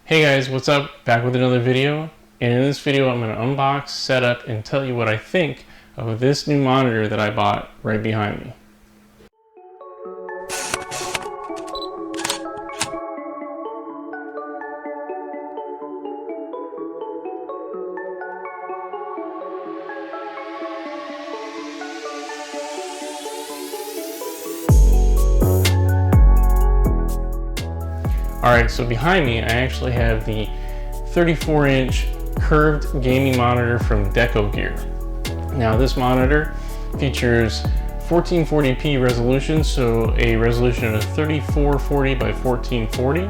Hey guys, what's up? Back with another video, and in this video I'm going to unbox, set up, and tell you what I think of this new monitor that I bought right behind me. Alright, so behind me I actually have the 34-inch curved gaming monitor from DecoGear. Now this monitor features 1440p resolution, so a resolution of 3440 by 1440.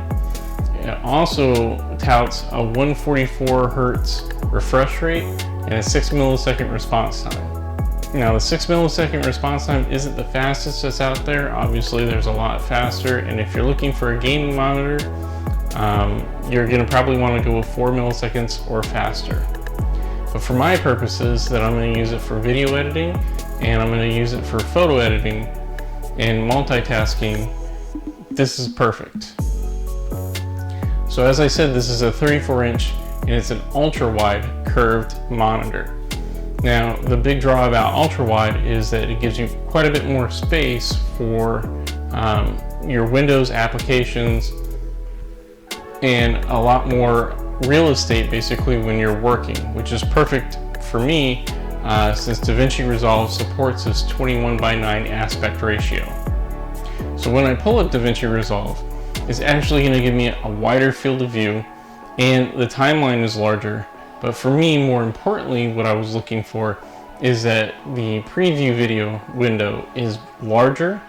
It also touts a 144 Hertz refresh rate and a 6 millisecond response time. Now the 6 millisecond response time isn't the fastest that's out there. Obviously there's a lot faster, and if you're looking for a gaming monitor, you're going to probably want to go with 4 milliseconds or faster. But for my purposes, that I'm going to use it for video editing, and I'm going to use it for photo editing and multitasking, this is perfect. So as I said, this is a 34-inch and it's an ultra-wide curved monitor. Now, the big draw about ultra-wide is that it gives you quite a bit more space for your Windows applications and a lot more real estate basically when you're working, which is perfect for me since DaVinci Resolve supports this 21:9 aspect ratio. So when I pull up DaVinci Resolve, it's actually going to give me a wider field of view, and the timeline is larger. But for me, more importantly, what I was looking for is that the preview video window is larger,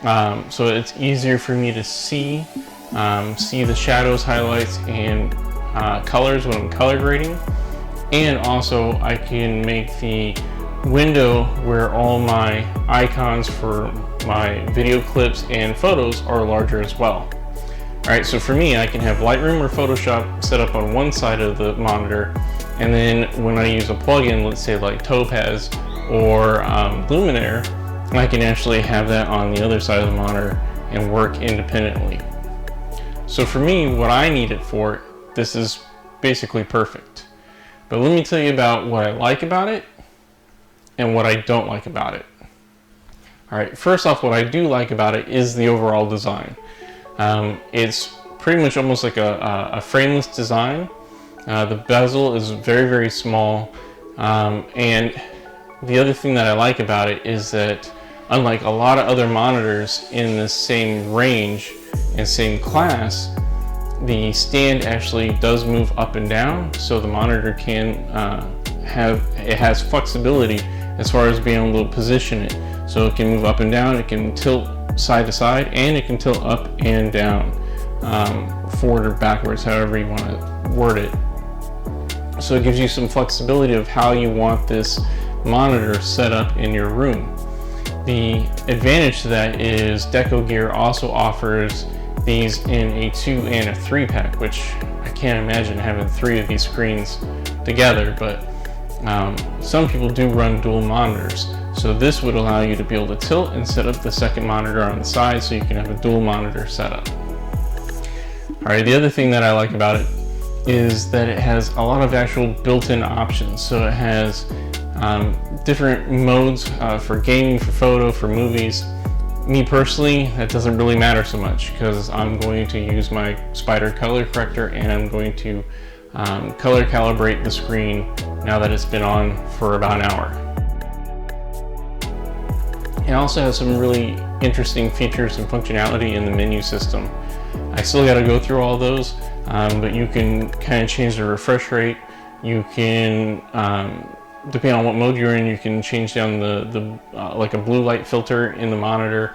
so it's easier for me to see the shadows, highlights, and colors when I'm color grading. And also I can make the window where all my icons for my video clips and photos are larger as well. Alright, so for me, I can have Lightroom or Photoshop set up on one side of the monitor, and then when I use a plugin, let's say like Topaz or Luminaire, I can actually have that on the other side of the monitor and work independently. So for me, what I need it for, this is basically perfect. But let me tell you about what I like about it and what I don't like about it. Alright, first off, what I do like about it is the overall design. It's pretty much almost like a frameless design. The bezel is very, very small. And the other thing that I like about it is that unlike a lot of other monitors in the same range and same class, the stand actually does move up and down. So the monitor can it has flexibility as far as being able to position it. So it can move up and down, it can tilt side to side, and it can tilt up and down, forward or backwards, however you want to word it. So it gives you some flexibility of how you want this monitor set up in your room. The advantage to that is DecoGear also offers these in a 2 and a 3 pack, which I can't imagine having 3 of these screens together, but some people do run dual monitors. So this would allow you to be able to tilt and set up the second monitor on the side so you can have a dual monitor setup. Alright, the other thing that I like about it is that it has a lot of actual built-in options. So it has different modes for gaming, for photo, for movies. Me personally, that doesn't really matter so much because I'm going to use my Spider color corrector, and I'm going to color calibrate the screen now that it's been on for about an hour. It also has some really interesting features and functionality in the menu system. I still got to go through all those, but you can kind of change the refresh rate. You can, depending on what mode you're in, you can change down like a blue light filter in the monitor.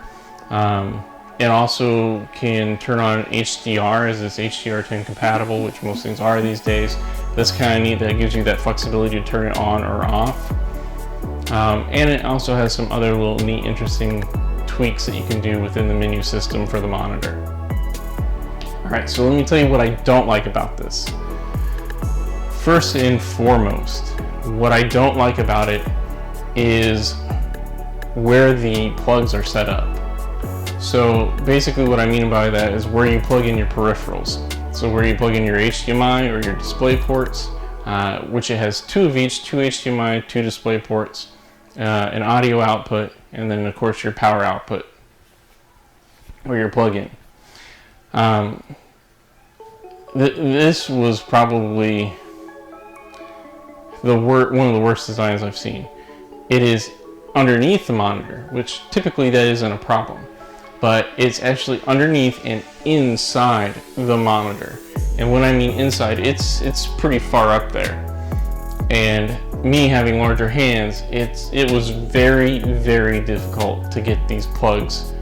It also can turn on HDR, as it's HDR10 compatible, which most things are these days. That's kind of neat. That gives you that flexibility to turn it on or off. And it also has some other little neat, interesting tweaks that you can do within the menu system for the monitor. Alright, so let me tell you what I don't like about this. First and foremost, what I don't like about it is where the plugs are set up. So basically what I mean by that is where you plug in your peripherals. So where you plug in your HDMI or your display ports, which it has 2 of each, 2 HDMI, 2 display ports, an audio output, and then of course your power output or your plug-in. This was probably one of the worst designs I've seen. It is underneath the monitor, which typically that isn't a problem, but it's actually underneath and inside the monitor. And when I mean inside, it's pretty far up there. And me having larger hands, it was very, very difficult to get these plugs,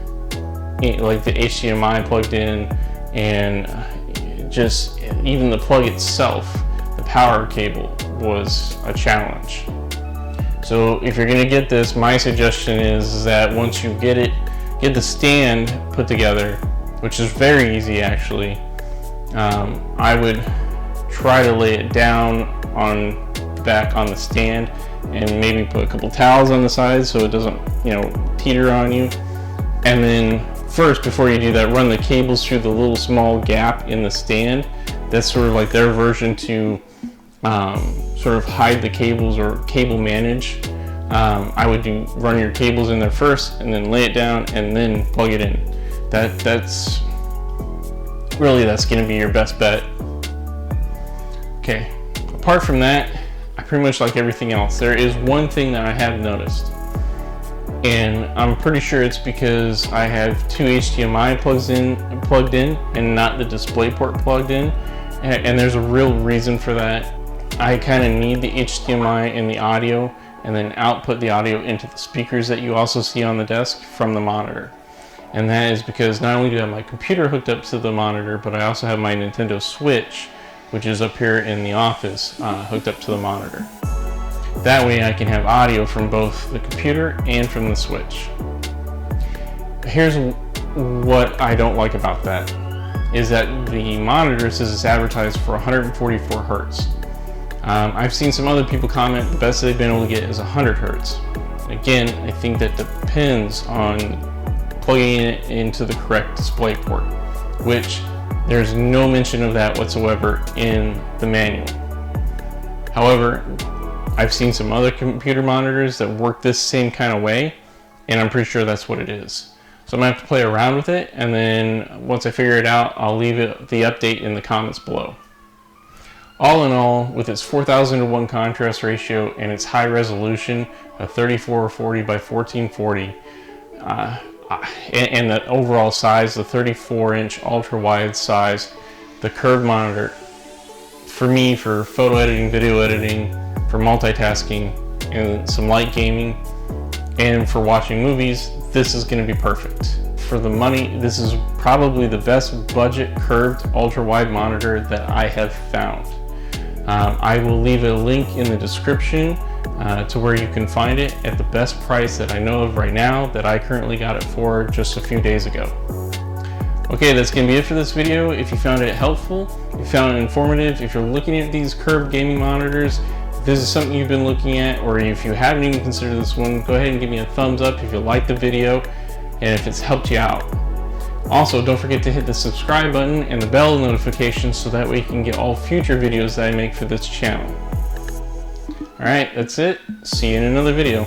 like the HDMI plugged in, and just even the plug itself, the power cable, was a challenge. So if you're gonna get this, my suggestion is that once you get the stand put together, which is very easy actually, I would try to lay it down back on the stand and maybe put a couple towels on the sides so it doesn't, teeter on you. And then first, before you do that, run the cables through the little small gap in the stand. That's sort of like their version to sort of hide the cables or cable manage. I would run your cables in there first and then lay it down and then plug it in. That's gonna be your best bet. Okay, apart from that, I pretty much like everything else. There is one thing that I have noticed, and I'm pretty sure it's because I have 2 HDMI plugged in and not the display port plugged in, and there's a real reason for that. I kind of need the HDMI in the audio and then output the audio into the speakers that you also see on the desk from the monitor. And that is because not only do I have my computer hooked up to the monitor, but I also have my Nintendo Switch, which is up here in the office, hooked up to the monitor. That way I can have audio from both the computer and from the Switch. Here's what I don't like about that, is that the monitor says it's advertised for 144 Hertz. I've seen some other people comment the best they've been able to get is 100 Hertz. Again, I think that depends on plugging it into the correct display port, which there's no mention of that whatsoever in the manual. However, I've seen some other computer monitors that work this same kind of way, and I'm pretty sure that's what it is. So I'm gonna have to play around with it, and then once I figure it out, I'll leave the update in the comments below. All in all, with its 4000:1 contrast ratio and its high resolution of 3440 by 1440, and the overall size, the 34-inch ultra-wide size, the curved monitor, for me, for photo editing, video editing, for multitasking, and some light gaming, and for watching movies, this is going to be perfect. For the money, this is probably the best budget curved ultra-wide monitor that I have found. I will leave a link in the description to where you can find it at the best price that I know of right now, that I currently got it for just a few days ago. Okay, that's going to be it for this video. If you found it helpful, if you found it informative, if you're looking at these curved gaming monitors, if this is something you've been looking at, or if you haven't even considered this one, go ahead and give me a thumbs up if you liked the video and if it's helped you out. Also, don't forget to hit the subscribe button and the bell notification so that way you can get all future videos that I make for this channel. Alright, that's it. See you in another video.